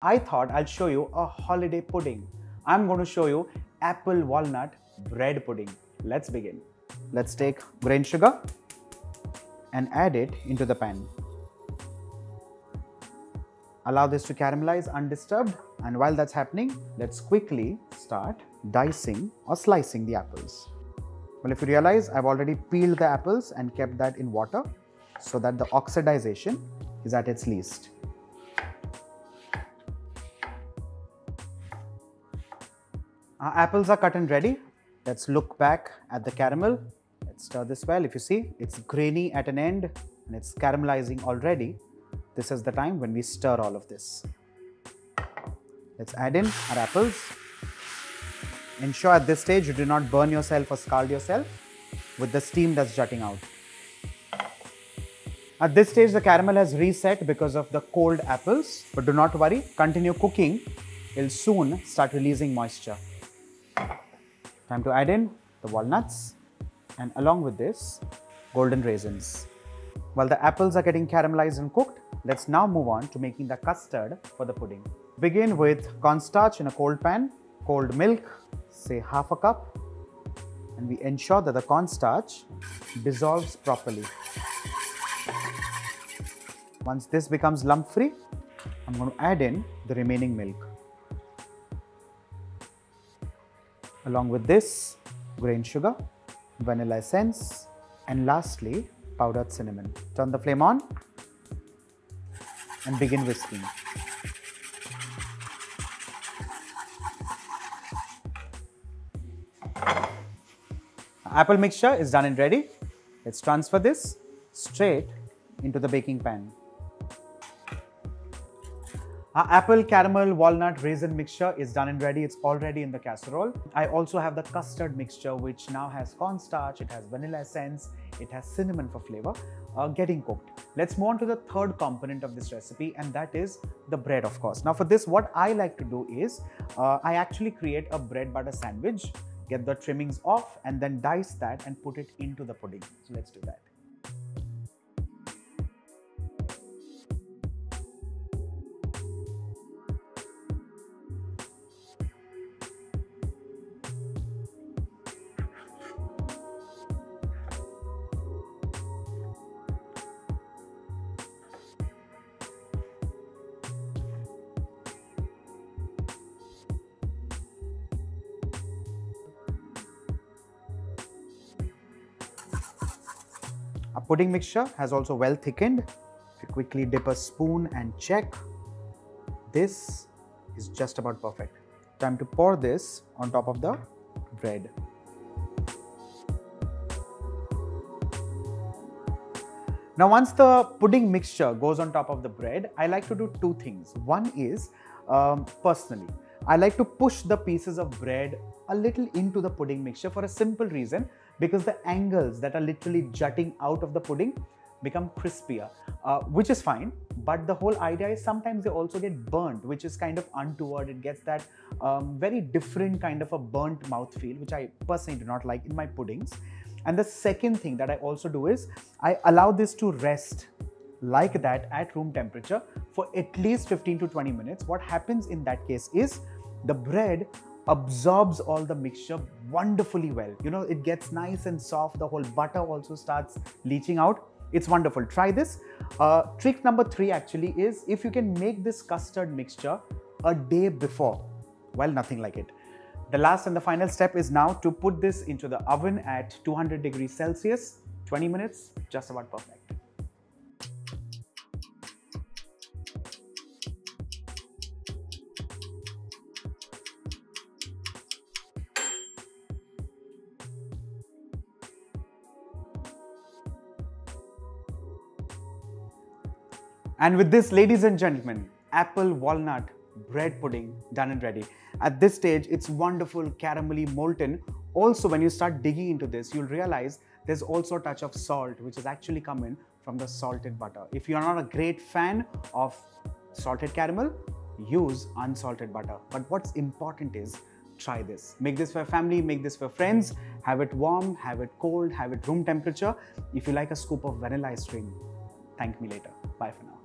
I thought I'll show you a holiday pudding. I'm going to show you apple walnut bread pudding. Let's begin. Let's take grain sugar and add it into the pan. Allow this to caramelize undisturbed, and while that's happening, let's quickly start dicing or slicing the apples. Well, if you realize, I've already peeled the apples and kept that in water so that the oxidization is at its least. Our apples are cut and ready. Let's look back at the caramel. Let's stir this well. If you see, it's grainy at an end and it's caramelizing already. This is the time when we stir all of this. Let's add in our apples. Ensure at this stage you do not burn yourself or scald yourself with the steam that's jutting out. At this stage, the caramel has reset because of the cold apples, but do not worry, continue cooking. It'll soon start releasing moisture. Time to add in the walnuts and along with this, golden raisins. While the apples are getting caramelized and cooked, let's now move on to making the custard for the pudding. Begin with cornstarch in a cold pan, cold milk, say half a cup, and we ensure that the cornstarch dissolves properly. Once this becomes lump-free, I'm going to add in the remaining milk. Along with this, grain sugar, vanilla essence, and lastly, powdered cinnamon. Turn the flame on and begin whisking. Apple mixture is done and ready. Let's transfer this straight into the baking pan. Our apple, caramel, walnut, raisin mixture is done and ready. It's already in the casserole. I also have the custard mixture, which now has cornstarch, it has vanilla essence, it has cinnamon for flavor, getting cooked. Let's move on to the third component of this recipe, and that is the bread, of course. Now for this, what I like to do is, I actually create a bread butter sandwich, get the trimmings off, and then dice that and put it into the pudding. So let's do that. Our pudding mixture has also well thickened. If you quickly dip a spoon and check, this is just about perfect. Time to pour this on top of the bread. Now once the pudding mixture goes on top of the bread, I like to do two things. One is, personally, I like to push the pieces of bread a little into the pudding mixture for a simple reason, because the angles that are literally jutting out of the pudding become crispier, which is fine. But the whole idea is sometimes they also get burnt, which is kind of untoward. It gets that very different kind of a burnt mouthfeel, which I personally do not like in my puddings. And the second thing that I also do is I allow this to rest like that at room temperature for at least 15 to 20 minutes. What happens in that case is the bread absorbs all the mixture wonderfully well. You know, it gets nice and soft. The whole butter also starts leaching out. It's wonderful. Try this. Trick number 3 actually is, if you can make this custard mixture a day before, well, nothing like it. The last and the final step is now to put this into the oven at 200 degrees Celsius, 20 minutes, just about perfect. And with this, ladies and gentlemen, apple walnut bread pudding done and ready. At this stage, it's wonderful, caramelly, molten. Also, when you start digging into this, you'll realize there's also a touch of salt, which is actually coming from the salted butter. If you're not a great fan of salted caramel, use unsalted butter. But what's important is, try this. Make this for family, make this for friends, have it warm, have it cold, have it room temperature. If you like a scoop of vanilla ice cream, thank me later. Bye for now.